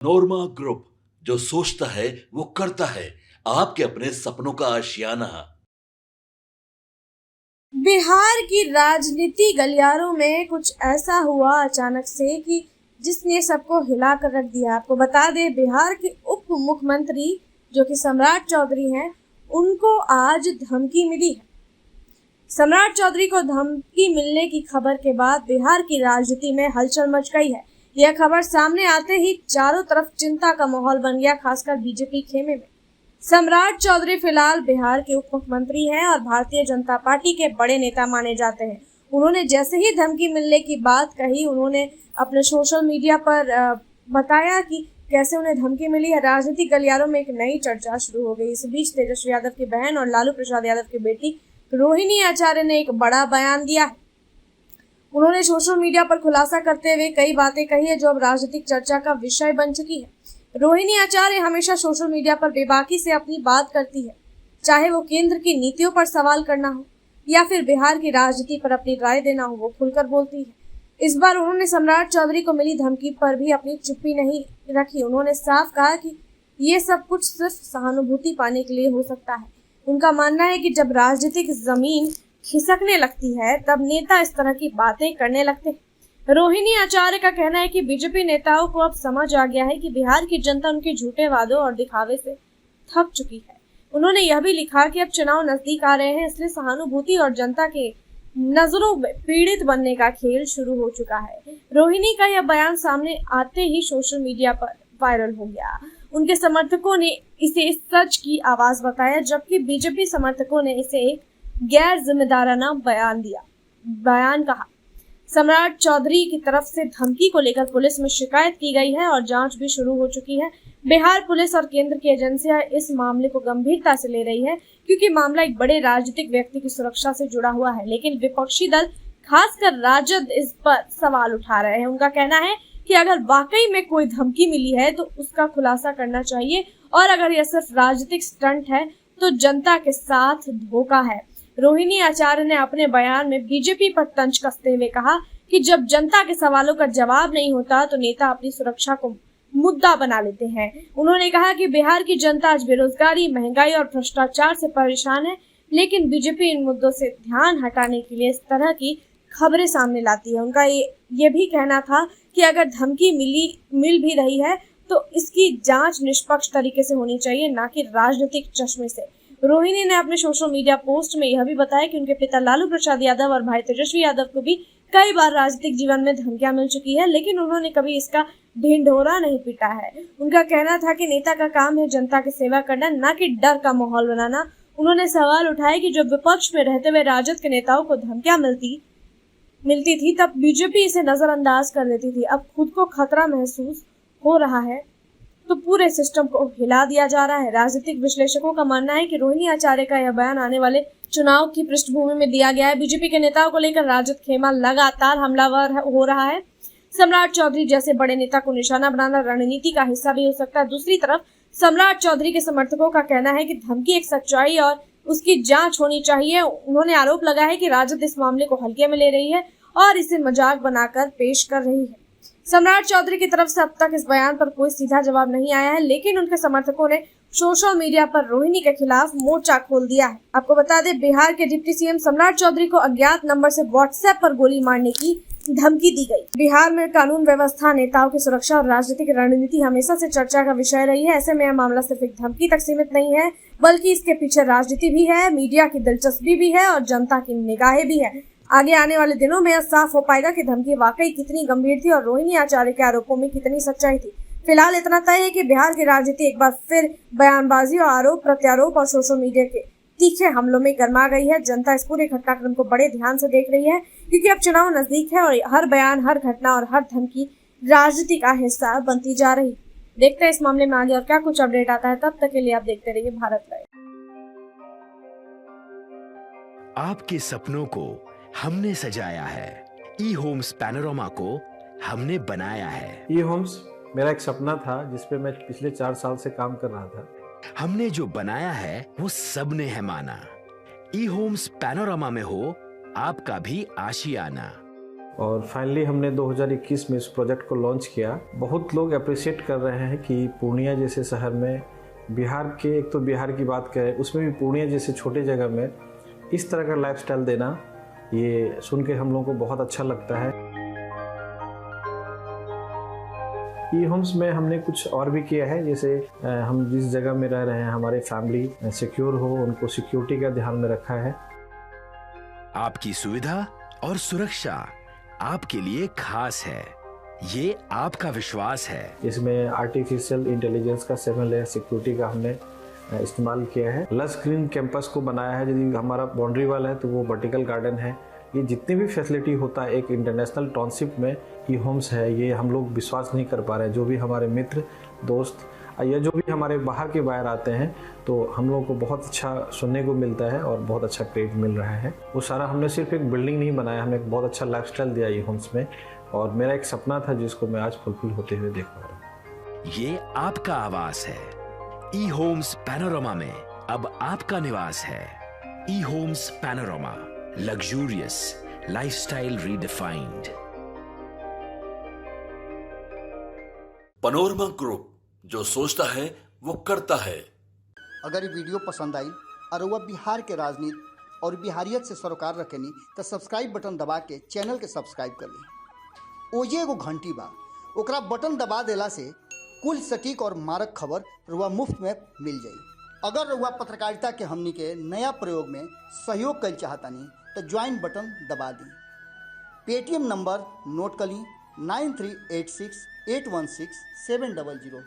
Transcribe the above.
नोरमा group, जो सोचता है वो करता है। आपके अपने सपनों का आशियाना। बिहार की राजनीति गलियारों में कुछ ऐसा हुआ अचानक से कि जिसने सबको हिला कर रख दिया। आपको बता दें, बिहार के उप मुख्यमंत्री जो कि सम्राट चौधरी हैं, उनको आज धमकी मिली है। सम्राट चौधरी को धमकी मिलने की खबर के बाद बिहार की राजनीति में हलचल मच गई है। यह खबर सामने आते ही चारों तरफ चिंता का माहौल बन गया, खासकर बीजेपी खेमे में। सम्राट चौधरी फिलहाल बिहार के उप मुख्यमंत्री हैं और भारतीय जनता पार्टी के बड़े नेता माने जाते हैं। उन्होंने जैसे ही धमकी मिलने की बात कही, उन्होंने अपने सोशल मीडिया पर बताया कि कैसे उन्हें धमकी मिली है। राजनीतिक गलियारों में एक नई चर्चा शुरू हो गई। इस बीच तेजस्वी यादव की बहन और लालू प्रसाद यादव की बेटी रोहिणी आचार्य ने एक बड़ा बयान दिया है। उन्होंने सोशल मीडिया पर खुलासा करते हुए कई बातें कही है जो अब राजनीतिक चर्चा का विषय बन चुकी है। रोहिणी आचार्य हमेशा सोशल मीडिया पर बेबाकी से अपनी बात करती है, चाहे वो केंद्र की नीतियों पर सवाल करना हो या फिर बिहार की राजनीति पर अपनी राय देना हो, वो खुलकर बोलती है। इस बार उन्होंने सम्राट चौधरी को मिली धमकी पर भी अपनी चुप्पी नहीं रखी। उन्होंने साफ कहा कि ये सब कुछ सिर्फ सहानुभूति पाने के लिए हो सकता है। उनका मानना है कि जब राजनीतिक जमीन खिसकने लगती है तब नेता इस तरह की बातें करने लगते हैं। रोहिणी आचार्य का कहना है कि बीजेपी नेताओं को अब समझ आ गया है कि बिहार की जनता उनके झूठे वादों और दिखावे से थक चुकी है। उन्होंने यह भी लिखा कि अब चुनाव नजदीक आ रहे हैं, इसलिए सहानुभूति और जनता के नजरों में पीड़ित बनने का खेल शुरू हो चुका है। रोहिणी का यह बयान सामने आते ही सोशल मीडिया पर वायरल हो गया। उनके समर्थकों ने इसे सच की आवाज बताया, जबकि बीजेपी समर्थकों ने इसे एक गैर जिम्मेदाराना बयान कहा। सम्राट चौधरी की तरफ से धमकी को लेकर पुलिस में शिकायत की गई है और जांच भी शुरू हो चुकी है। बिहार पुलिस और केंद्र की एजेंसियां इस मामले को गंभीरता से ले रही है, क्योंकि मामला एक बड़े राजनीतिक व्यक्ति की सुरक्षा से जुड़ा हुआ है। लेकिन विपक्षी दल, खासकर राजद, इस पर सवाल उठा रहे हैं। उनका कहना है कि अगर वाकई में कोई धमकी मिली है तो उसका खुलासा करना चाहिए, और अगर यह सिर्फ राजनीतिक स्टंट है तो जनता के साथ धोखा है। रोहिणी आचार्य ने अपने बयान में बीजेपी पर तंज कसते हुए कहा कि जब जनता के सवालों का जवाब नहीं होता तो नेता अपनी सुरक्षा को मुद्दा बना लेते हैं। उन्होंने कहा कि बिहार की जनता आज बेरोजगारी, महंगाई और भ्रष्टाचार से परेशान है, लेकिन बीजेपी इन मुद्दों से ध्यान हटाने के लिए इस तरह की खबरें सामने लाती है। उनका ये भी कहना था कि अगर धमकी मिल भी रही है तो इसकी जांच निष्पक्ष तरीके से होनी चाहिए, ना कि राजनीतिक चश्मे से। रोहिणी ने अपने सोशल मीडिया पोस्ट में यह भी बताया कि उनके पिता लालू प्रसाद यादव और भाई तेजस्वी यादव को भी कई बार राजनीतिक जीवन में धमकियां मिल चुकी है, लेकिन उन्होंने कभी इसका ढिंढोरा नहीं पीटा है। उनका कहना था कि नेता का काम है जनता की सेवा करना, ना कि डर का माहौल बनाना। उन्होंने सवाल उठाया कि जब विपक्ष में रहते हुए राजद के नेताओं को धमकियां मिलती थी तब बीजेपी इसे नजरअंदाज कर देती थी। अब खुद को खतरा महसूस हो रहा है तो पूरे सिस्टम को हिला दिया जा रहा है। राजनीतिक विश्लेषकों का मानना है कि रोहिणी आचार्य का यह बयान आने वाले चुनाव की पृष्ठभूमि में दिया गया है। बीजेपी के नेताओं को लेकर राजद खेमा लगातार हमलावर हो रहा है। सम्राट चौधरी जैसे बड़े नेता को निशाना बनाना रणनीति का हिस्सा भी हो सकता है। दूसरी तरफ सम्राट चौधरी के समर्थकों का कहना है कि धमकी एक सच्चाई और उसकी जांच होनी चाहिए। उन्होंने आरोप लगाया है कि राजद इस मामले को हल्के में ले रही है और इसे मजाक बनाकर पेश कर रही है। सम्राट चौधरी की तरफ से अब तक इस बयान पर कोई सीधा जवाब नहीं आया है, लेकिन उनके समर्थकों ने सोशल मीडिया पर रोहिणी के खिलाफ मोर्चा खोल दिया है। आपको बता दें, बिहार के डिप्टी सीएम सम्राट चौधरी को अज्ञात नंबर से व्हाट्सएप पर गोली मारने की धमकी दी गई। बिहार में कानून व्यवस्था, नेताओं की सुरक्षा और राजनीतिक रणनीति हमेशा से चर्चा का विषय रही है। ऐसे में यह मामला सिर्फ एक धमकी तक सीमित नहीं है, बल्कि इसके पीछे राजनीति भी है, मीडिया की दिलचस्पी भी है और जनता की निगाहें भी है। आगे आने वाले दिनों में यह साफ हो पाएगा कि धमकी वाकई कितनी गंभीर थी और रोहिणी आचार्य के आरोपों में कितनी सच्चाई थी। फिलहाल इतना तय है कि बिहार की राजनीति एक बार फिर बयानबाजी और आरोप प्रत्यारोप और सोशल मीडिया के तीखे हमलों में गर्मा गई है। जनता इस पूरे घटनाक्रम को बड़े ध्यान से देख रही है, क्योंकि अब चुनाव नजदीक है और हर बयान, हर घटना और हर धमकी राजनीति का हिस्सा बनती जा रही। देखते हैं इस मामले में आगे और क्या कुछ अपडेट आता है। तब तक के लिए आप देखते रहिए भारत लाइव। आपके सपनों को हमने सजाया है, ई होम्स पैनोरमा को हमने बनाया है। ई होम्स मेरा एक सपना था जिस पे मैं पिछले 4 साल से काम कर रहा था। हमने जो बनाया है वो सबने है माना। ई होम्स पैनोरमा में हो आपका भी आशियाना। और फाइनली हमने 2021 में इस प्रोजेक्ट को लॉन्च किया। बहुत लोग अप्रिशिएट कर रहे हैं कि पूर्णिया जैसे शहर में, बिहार के, एक तो बिहार की बात करें उसमें भी पूर्णिया जैसे छोटे जगह में इस तरह का लाइफस्टाइल देना, ये सुन के हम लोगों को बहुत अच्छा लगता है। ई होम्स में हमने कुछ और भी किया है, जैसे हम जिस जगह में रह रहे हैं हमारे फैमिली सिक्योर हो, उनको सिक्योरिटी का ध्यान में रखा है। आपकी सुविधा और सुरक्षा आपके लिए खास है, ये आपका विश्वास है। इसमें आर्टिफिशियल इंटेलिजेंस का 7 लेयर सिक्योरिटी का हमने इस्तेमाल किया है। लस ग्रीन कैंपस को बनाया है। यदि हमारा बाउंड्री वाल है तो वो वर्टिकल गार्डन है। ये जितनी भी फैसिलिटी होता है एक इंटरनेशनल टाउनशिप में, ई होम्स है, ये हम लोग विश्वास नहीं कर पा रहे हैं। जो भी हमारे मित्र दोस्त या जो भी हमारे बाहर के बाहर आते हैं तो हम लोगों को बहुत अच्छा सुनने को मिलता है और बहुत अच्छा क्रेडिट मिल रहा है। वो सारा हमने सिर्फ एक बिल्डिंग नहीं बनाया, हमने एक बहुत अच्छा लाइफस्टाइल दिया ई होम्स में, और मेरा एक सपना था जिसको मैं आज फुलफिल होते हुए देख पा रहा हूँ। ये आपका आवास है। ई होम्स पैनोरामा में अब आपका निवास है। E homes panorama, luxurious lifestyle redefined. Panorama group, जो सोचता है वो करता है। अगर ये वीडियो पसंद आई और वह बिहार के राजनीति और बिहारियत से सरोकार रखेनी तो सब्सक्राइब बटन दबा के चैनल के सब्सक्राइब कर ली। ओजे एगो घंटी बा, ओकरा बटन दबा देला से कुल सटीक और मारक खबर रुआ मुफ्त में मिल जाई। अगर रुआ पत्रकारिता के हमनी के नया प्रयोग में सहयोग कर चाहतानी तो ज्वाइन बटन दबा दी। पेटीएम नंबर नोट कर ली 9386816700।